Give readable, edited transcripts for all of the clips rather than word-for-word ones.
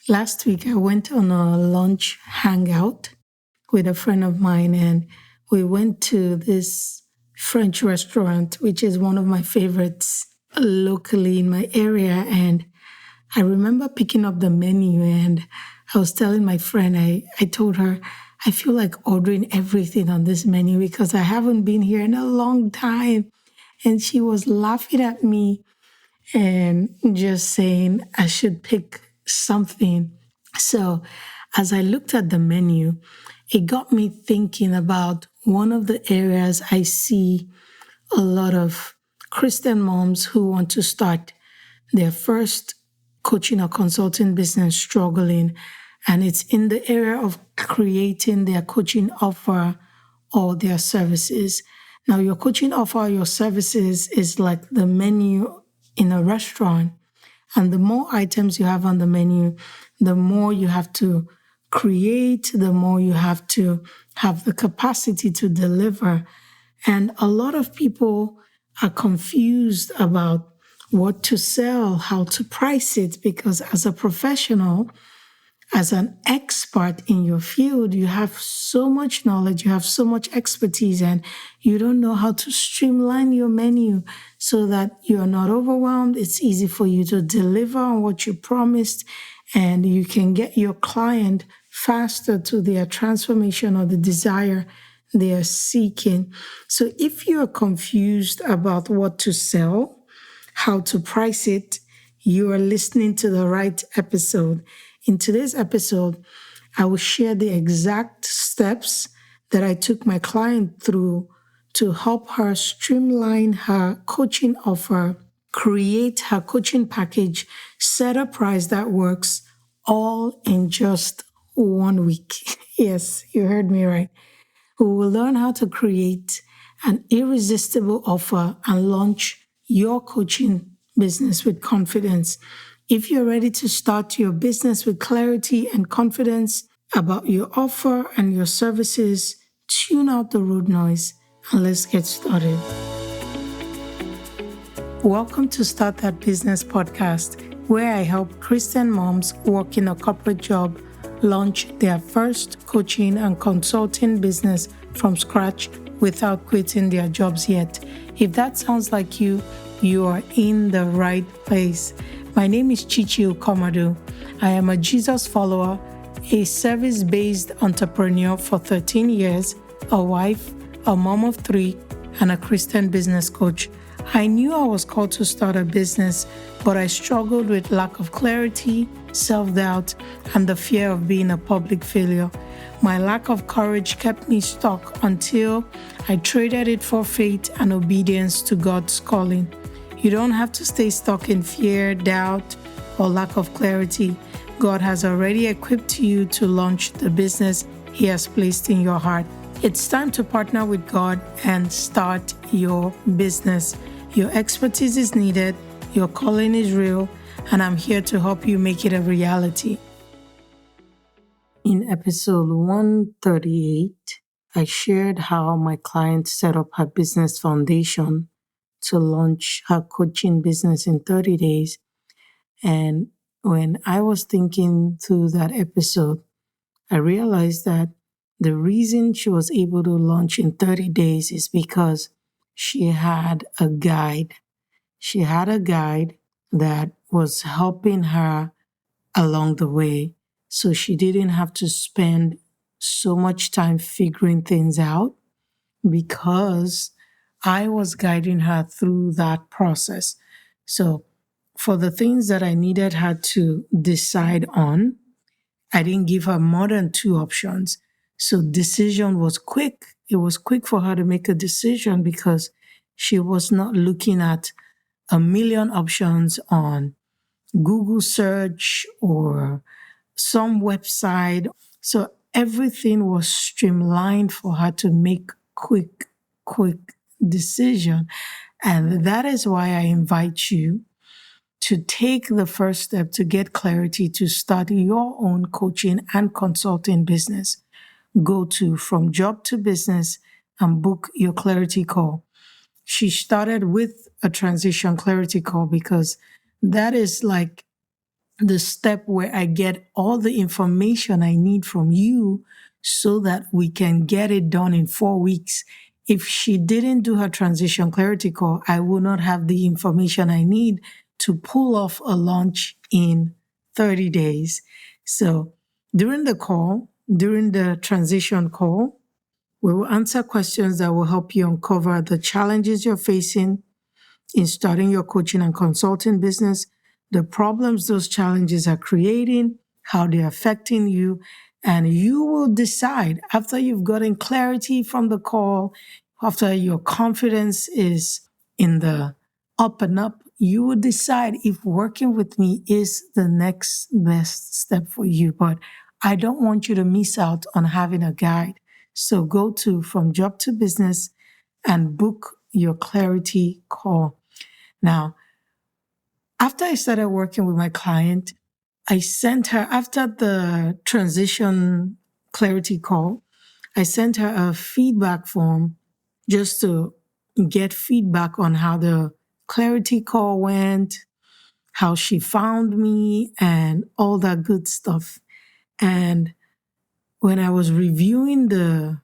Last week, I went on a lunch hangout with a friend of mine, and we went to this French restaurant, which is one of my favorites locally in my area. And I remember picking up the menu, and I was telling my friend, I told her, I feel like ordering everything on this menu because I haven't been here in a long time. And she was laughing at me and just saying I should pick something. So, as I looked at the menu, it got me thinking about one of the areas I see a lot of Christian moms who want to start their first coaching or consulting business struggling. And it's in the area of creating their coaching offer or their services. Now, your coaching offer or your services is like the menu in a restaurant. And the more items you have on the menu, the more you have to create, the more you have to have the capacity to deliver. And a lot of people are confused about what to sell, how to price it, because as a professional, as an expert in your field, you have so much knowledge, you have so much expertise, and you don't know how to streamline your menu so that you're not overwhelmed. It's easy for you to deliver on what you promised, and you can get your client faster to their transformation or the desire they are seeking. So if you're confused about what to sell, how to price it, you are listening to the right episode. In today's episode, I will share the exact steps that I took my client through to help her streamline her coaching offer, create her coaching package, set a price that works, all in just 1 week. Yes, you heard me right. We will learn how to create an irresistible offer and launch your coaching business with confidence. If you're ready to start your business with clarity and confidence about your offer and your services, tune out the road noise and let's get started. Welcome to Start That Business podcast, where I help Christian moms working a corporate job launch their first coaching and consulting business from scratch without quitting their jobs yet. If that sounds like you are in the right place. My name is Chichi Okomadu. I am a Jesus follower, a service-based entrepreneur for 13 years, a wife, a mom of 3, and a Christian business coach. I knew I was called to start a business, but I struggled with lack of clarity, self-doubt, and the fear of being a public failure. My lack of courage kept me stuck until I traded it for faith and obedience to God's calling. You don't have to stay stuck in fear, doubt, or lack of clarity. God has already equipped you to launch the business He has placed in your heart. It's time to partner with God and start your business. Your expertise is needed, your calling is real, and I'm here to help you make it a reality. In episode 138, I shared how my client set up her business foundation to launch her coaching business in 30 days. And when I was thinking through that episode, I realized that the reason she was able to launch in 30 days is because she had a guide. She had a guide that was helping her along the way. So she didn't have to spend so much time figuring things out because I was guiding her through that process. So for the things that I needed her to decide on, I didn't give her more than 2 options. So decision was quick. It was quick for her to make a decision because she was not looking at a million options on Google search or some website. So everything was streamlined for her to make quick decision. And that is why I invite you to take the first step to get clarity to start your own coaching and consulting business. Go to From Job to Business and book your clarity call. She started with a transition clarity call because that is like the step where I get all the information I need from you so that we can get it done in 4 weeks. If she didn't do her transition clarity call, I will not have the information I need to pull off a launch in 30 days. So during the transition call, we will answer questions that will help you uncover the challenges you're facing in starting your coaching and consulting business, the problems those challenges are creating, how they're affecting you, and you will decide after you've gotten clarity from the call, after your confidence is in the up and up, you will decide if working with me is the next best step for you. But I don't want you to miss out on having a guide. So go to From Job to Business and book your clarity call. Now, after I started working with my client, I sent her, after the transition clarity call, I sent her a feedback form just to get feedback on how the clarity call went, how she found me, and all that good stuff. And when I was reviewing the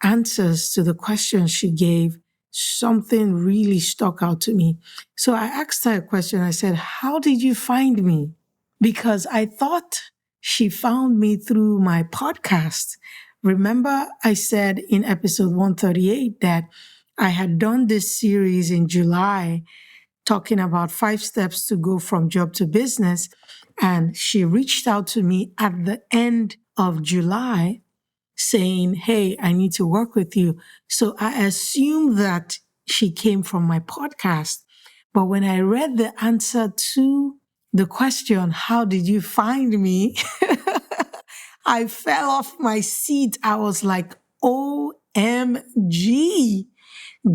answers to the questions she gave, something really stuck out to me. So I asked her a question. I said, "How did you find me?" Because I thought she found me through my podcast. Remember, I said in episode 138 that I had done this series in July talking about 5 steps to go from job to business. And she reached out to me at the end of July saying, "Hey, I need to work with you." So I assumed that she came from my podcast. But when I read the answer to the question, "How did you find me?" I fell off my seat. I was like, OMG.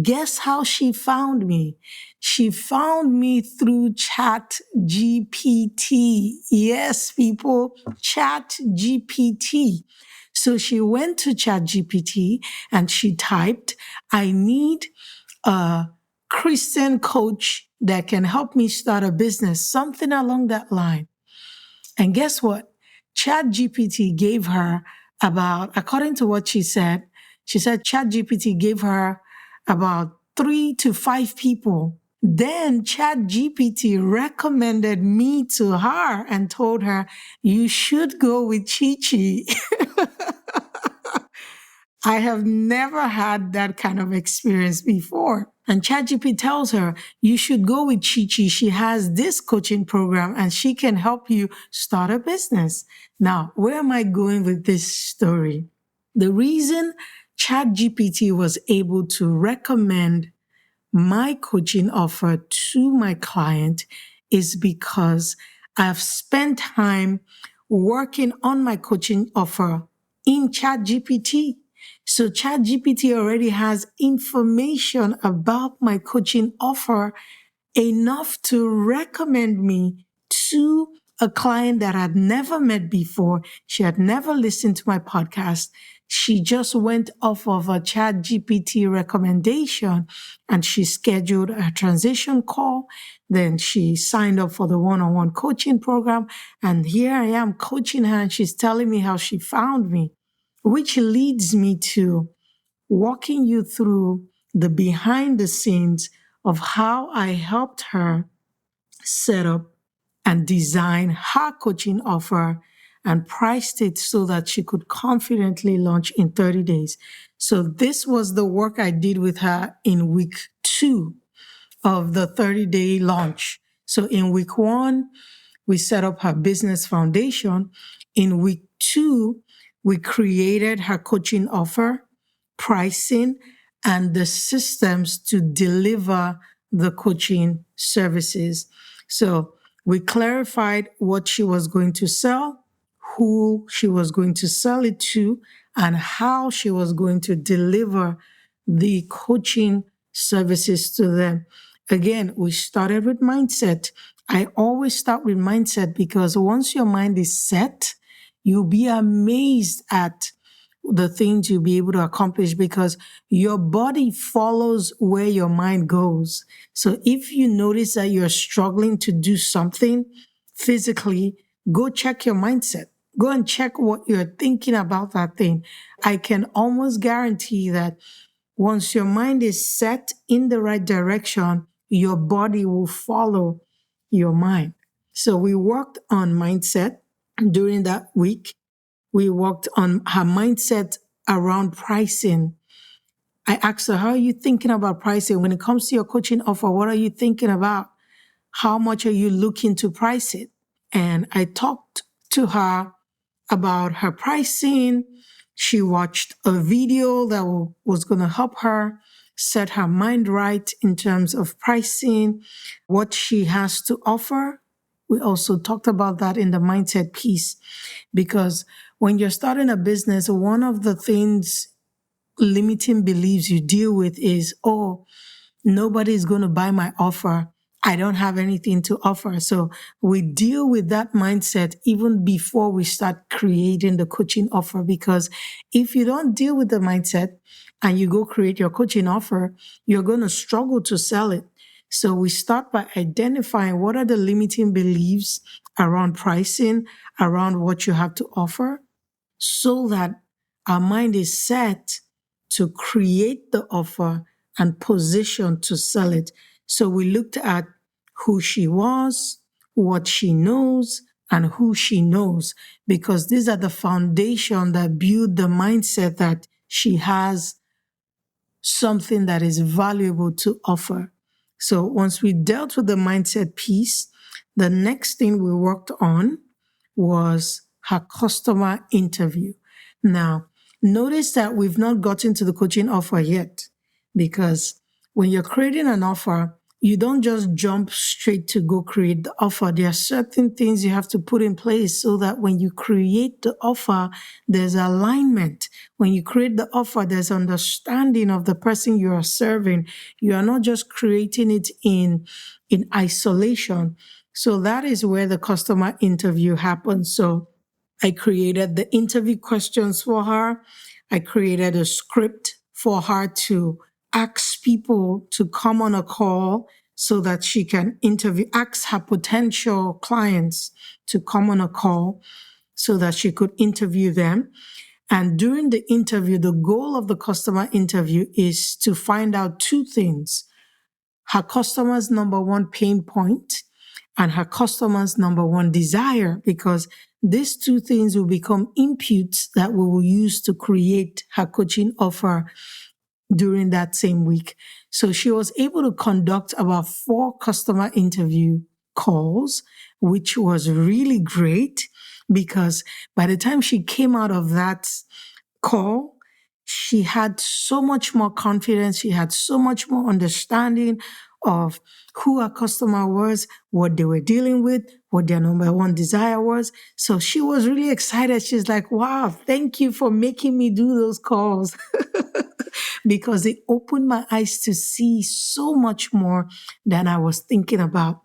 Guess how she found me? She found me through Chat GPT. Yes, people, Chat GPT. So she went to Chat GPT and she typed, "I need a Christian coach that can help me start a business," something along that line. And guess what? Chat GPT gave her according to what she said Chat GPT gave her about 3 to 5 people. Then Chat GPT recommended me to her and told her, "You should go with Chi Chi." I have never had that kind of experience before. And ChatGPT tells her, "You should go with Chi Chi. She has this coaching program and she can help you start a business." Now, where am I going with this story? The reason ChatGPT was able to recommend my coaching offer to my client is because I've spent time working on my coaching offer in ChatGPT. So ChatGPT already has information about my coaching offer enough to recommend me to a client that I'd never met before. She had never listened to my podcast. She just went off of a Chat GPT recommendation and she scheduled a transition call. Then she signed up for the one-on-one coaching program. And here I am coaching her and she's telling me how she found me, which leads me to walking you through the behind the scenes of how I helped her set up and design her coaching offer and priced it so that she could confidently launch in 30 days. So this was the work I did with her in week 2 of the 30-day launch. So in week 1, we set up her business foundation. In week 2, we created her coaching offer, pricing, and the systems to deliver the coaching services. So we clarified what she was going to sell, who she was going to sell it to, and how she was going to deliver the coaching services to them. Again, we started with mindset. I always start with mindset because once your mind is set, you'll be amazed at the things you'll be able to accomplish because your body follows where your mind goes. So if you notice that you're struggling to do something, physically, go check your mindset. Go and check what you're thinking about that thing. I can almost guarantee that once your mind is set in the right direction, your body will follow your mind. So we worked on mindset during that week. We worked on her mindset around pricing. I asked her, how are you thinking about pricing? When it comes to your coaching offer, what are you thinking about? How much are you looking to price it? And I talked to her about her pricing. She watched a video that was going to help her set her mind right in terms of pricing, what she has to offer. We also talked about that in the mindset piece, because when you're starting a business, one of the things limiting beliefs you deal with is, oh, nobody's going to buy my offer. I don't have anything to offer. So we deal with that mindset even before we start creating the coaching offer, because if you don't deal with the mindset and you go create your coaching offer, you're going to struggle to sell it. So we start by identifying what are the limiting beliefs around pricing, around what you have to offer, so that our mind is set to create the offer and position to sell it. So we looked at who she was, what she knows, and who she knows, because these are the foundation that build the mindset that she has something that is valuable to offer. So once we dealt with the mindset piece, the next thing we worked on was her customer interview. Now, notice that we've not gotten to the coaching offer yet, because when you're creating an offer, you don't just jump straight to go create the offer. There are certain things you have to put in place so that when you create the offer, there's alignment. When you create the offer, there's understanding of the person you are serving. You are not just creating it in isolation. So that is where the customer interview happens. So I created the interview questions for her. I created a script for her to ask people to come on a call so that she can ask her potential clients to come on a call so that she could interview them. And during the interview, the goal of the customer interview is to find out two things: her customer's number one pain point and her customer's number one desire, because these two things will become inputs that we will use to create her coaching offer during that same week. So she was able to conduct about 4 customer interview calls, which was really great, because by the time she came out of that call, she had so much more confidence. She had so much more understanding of who her customer was, what they were dealing with, what their number one desire was. So she was really excited. She's like, wow, thank you for making me do those calls. Because it opened my eyes to see so much more than I was thinking about.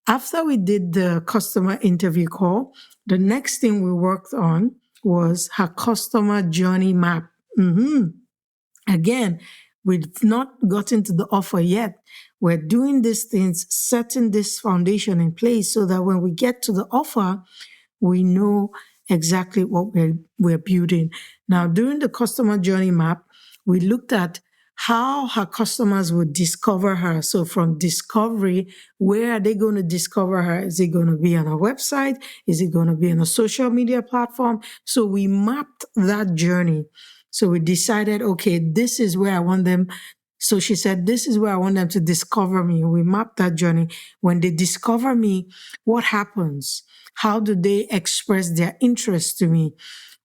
After we did the customer interview call, the next thing we worked on was her customer journey map. Again, we've not gotten to the offer yet. We're doing these things, setting this foundation in place so that when we get to the offer, we know exactly what we're building. Now, during the customer journey map, we looked at how her customers would discover her. So from discovery, where are they going to discover her? Is it going to be on a website? Is it going to be on a social media platform? So we mapped that journey. So we decided, okay, this is where I want them. So she said, this is where I want them to discover me. We mapped that journey. When they discover me, what happens? How do they express their interest to me?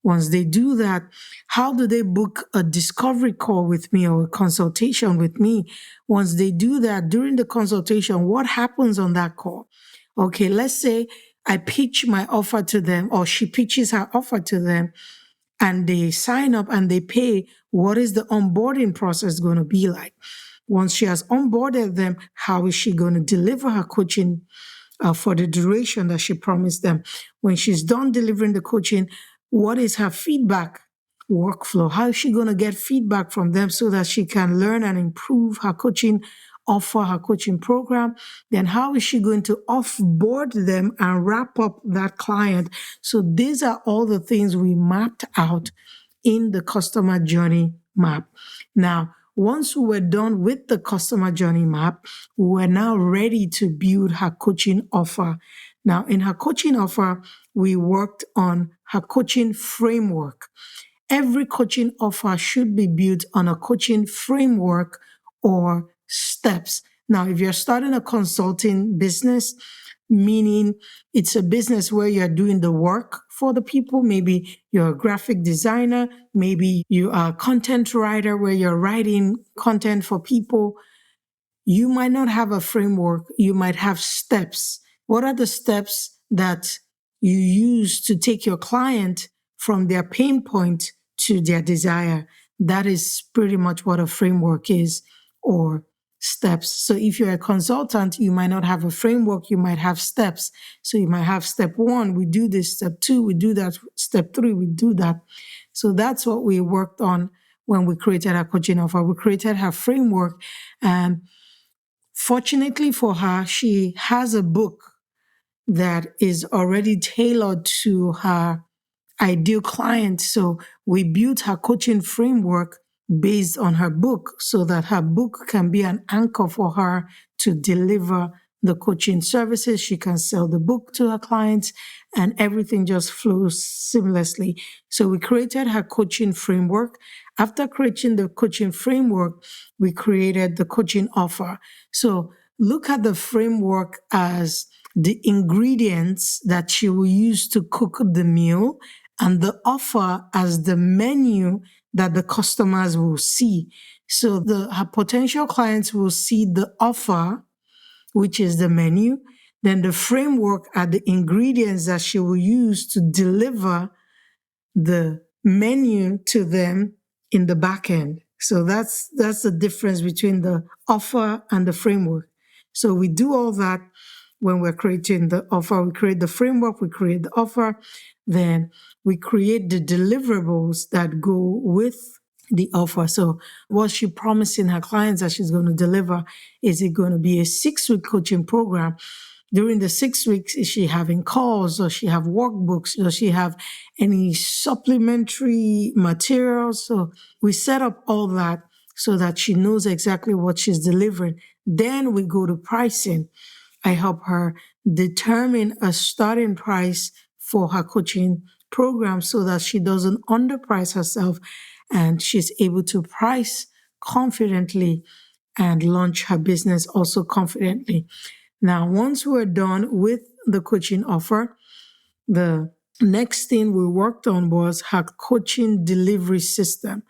Once they do that, how do they book a discovery call with me or a consultation with me? Once they do that, during the consultation, what happens on that call? Okay, let's say I pitch my offer to them, or she pitches her offer to them, and they sign up and they pay. What is the onboarding process going to be like? Once she has onboarded them, how is she going to deliver her coaching for the duration that she promised them? When she's done delivering the coaching, what is her feedback workflow? How is she going to get feedback from them so that she can learn and improve her coaching offer her coaching program, then how is she going to offboard them and wrap up that client? So these are all the things we mapped out in the customer journey map. Now, once we were done with the customer journey map, we were now ready to build her coaching offer. Now, in her coaching offer, we worked on her coaching framework. Every coaching offer should be built on a coaching framework or steps. Now, if you're starting a consulting business, meaning it's a business where you're doing the work for the people, maybe you're a graphic designer, maybe you are a content writer where you're writing content for people, you might not have a framework, you might have steps. What are the steps that you use to take your client from their pain point to their desire? That is pretty much what a framework is, or steps. So if you're a consultant, you might not have a framework, you might have steps. So you might have step 1, we do this, step 2, we do that, step 3, we do that. So that's what we worked on when we created our coaching offer. We created her framework, and fortunately for her, she has a book that is already tailored to her ideal client. So we built her coaching framework based on her book so that her book can be an anchor for her to deliver the coaching services. She can sell the book to her clients and everything just flows seamlessly. So we created her coaching framework. After creating the coaching framework, we created the coaching offer. So look at the framework as the ingredients that she will use to cook the meal, and the offer as the menu that the customers will see. So her potential clients will see the offer, which is the menu, then the framework are the ingredients that she will use to deliver the menu to them in the back end. So that's the difference between the offer and the framework. So we do all that when we're creating the offer. We create the framework, we create the offer, then we create the deliverables that go with the offer. So what she promising her clients that she's going to deliver, is it going to be a 6-week coaching program? During the 6 weeks, is she having calls, or she have workbooks, or she have any supplementary materials? So we set up all that so that she knows exactly what she's delivering. Then we go to pricing. I help her determine a starting price for her coaching program so that she doesn't underprice herself and she's able to price confidently and launch her business also confidently. Now, once we're done with the coaching offer, the next thing we worked on was her coaching delivery system.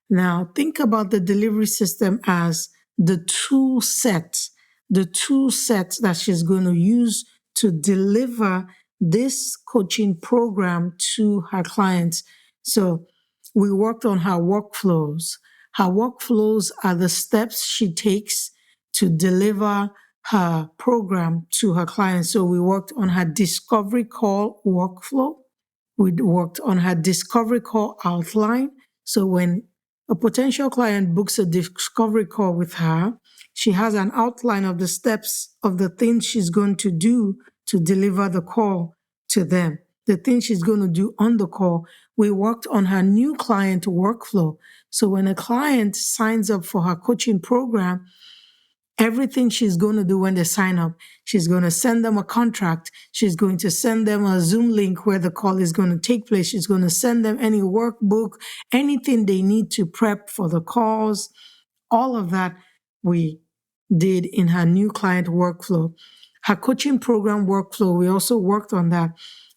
Now, think about the delivery system as the tool set that she's going to use to deliver this coaching program to her clients. So we worked on her workflows. Her workflows are the steps she takes to deliver her program to her clients. So we worked on her discovery call workflow. We worked on her discovery call outline. So when a potential client books a discovery call with her, she has an outline of the steps of the things she's going to do to deliver the call to them, the things she's going to do on the call. We worked on her new client workflow. So when a client signs up for her coaching program, everything she's going to do when they sign up, she's going to send them a contract. She's going to send them a Zoom link where the call is going to take place. She's going to send them any workbook, anything they need to prep for the calls. All of that we did in her new client workflow. Her coaching program workflow, we also worked on that.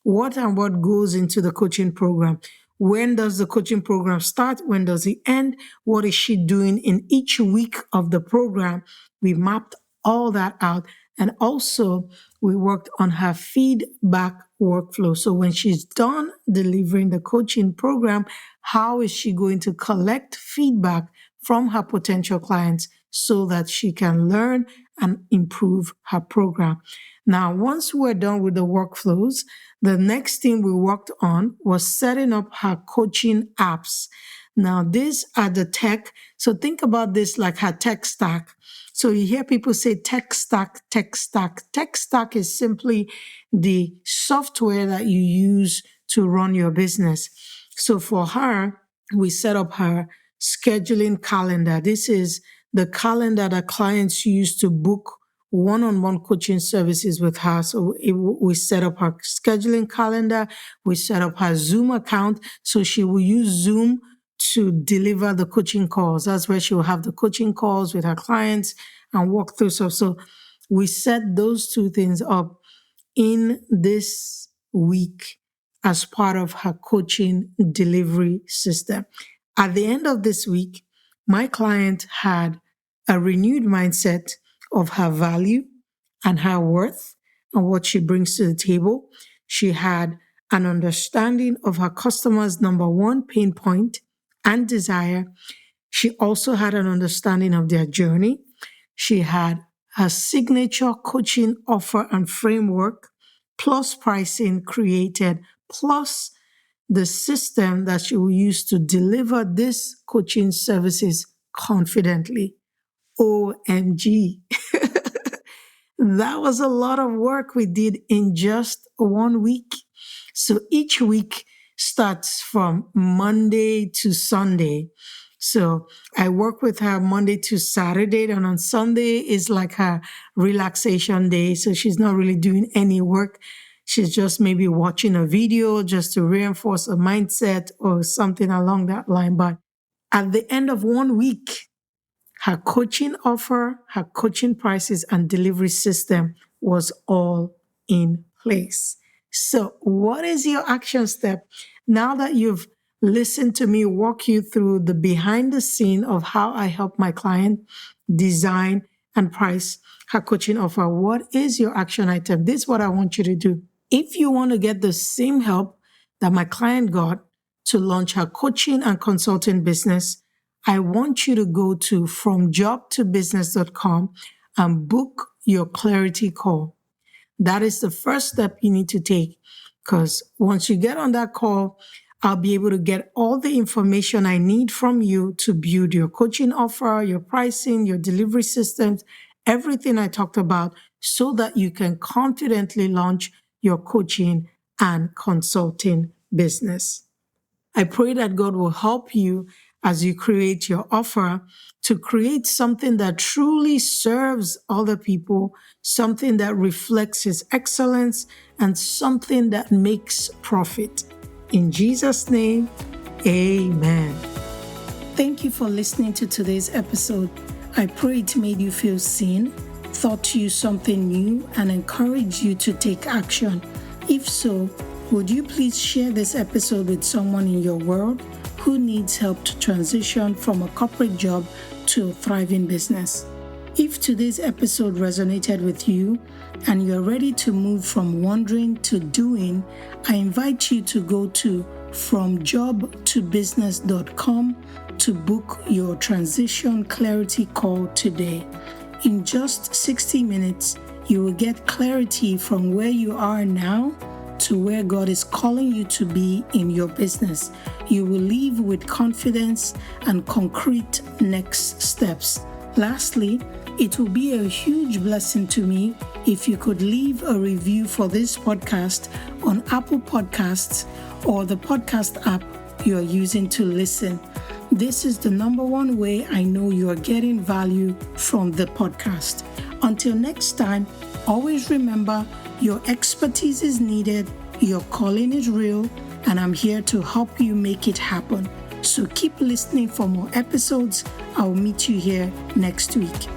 What and what goes into the coaching program? When does the coaching program start? When does it end? What is she doing in each week of the program? We mapped all that out. And also, we worked on her feedback workflow. So when she's done delivering the coaching program, how is she going to collect feedback from her potential clients so that she can learn and improve her program? Now, once we're done with the workflows, the next thing we worked on was setting up her coaching apps. Now, these are the tech. So think about this like her tech stack. So you hear people say tech stack, tech stack. Tech stack is simply the software that you use to run your business. So for her, we set up her scheduling calendar. This is the calendar that clients use to book one-on-one coaching services with her. So we set up her scheduling calendar. We set up her Zoom account. So she will use Zoom to deliver the coaching calls. That's where she will have the coaching calls with her clients and walk through stuff. So we set those two things up in this week as part of her coaching delivery system. At the end of this week, my client had a renewed mindset of her value and her worth and what she brings to the table. She had an understanding of her customers' number one pain point and desire. She also had an understanding of their journey. She had her signature coaching offer and framework, plus pricing created, plus the system that she will use to deliver this coaching services confidently. OMG. That was a lot of work we did in just 1 week. So each week starts from Monday to Sunday. So I work with her Monday to Saturday, and on Sunday is like her relaxation day. So she's not really doing any work. She's just maybe watching a video just to reinforce a mindset or something along that line. But at the end of 1 week, her coaching offer, her coaching prices, and delivery system was all in place. So, what is your action step? Now that you've listened to me walk you through the behind the scene of how I help my client design and price her coaching offer, what is your action item? This is what I want you to do. If you want to get the same help that my client got to launch her coaching and consulting business, I want you to go to fromjobtobusiness.com and book your clarity call. That is the first step you need to take, because once you get on that call, I'll be able to get all the information I need from you to build your coaching offer, your pricing, your delivery systems, everything I talked about, so that you can confidently launch your coaching and consulting business. I pray that God will help you as you create your offer to create something that truly serves other people, something that reflects His excellence, and something that makes profit. In Jesus' name, amen. Thank you for listening to today's episode. I pray it made you feel seen, taught you something new, and encouraged you to take action. If so, would you please share this episode with someone in your world who needs help to transition from a corporate job to a thriving business? If today's episode resonated with you and you're ready to move from wondering to doing, I invite you to go to fromjobtobusiness.com to book your transition clarity call today. In just 60 minutes, you will get clarity from where you are now to where God is calling you to be in your business. You will leave with confidence and concrete next steps. Lastly, it will be a huge blessing to me if you could leave a review for this podcast on Apple Podcasts or the podcast app you are using to listen. This is the number one way I know you are getting value from the podcast. Until next time, always remember, your expertise is needed, your calling is real, and I'm here to help you make it happen. So keep listening for more episodes. I'll meet you here next week.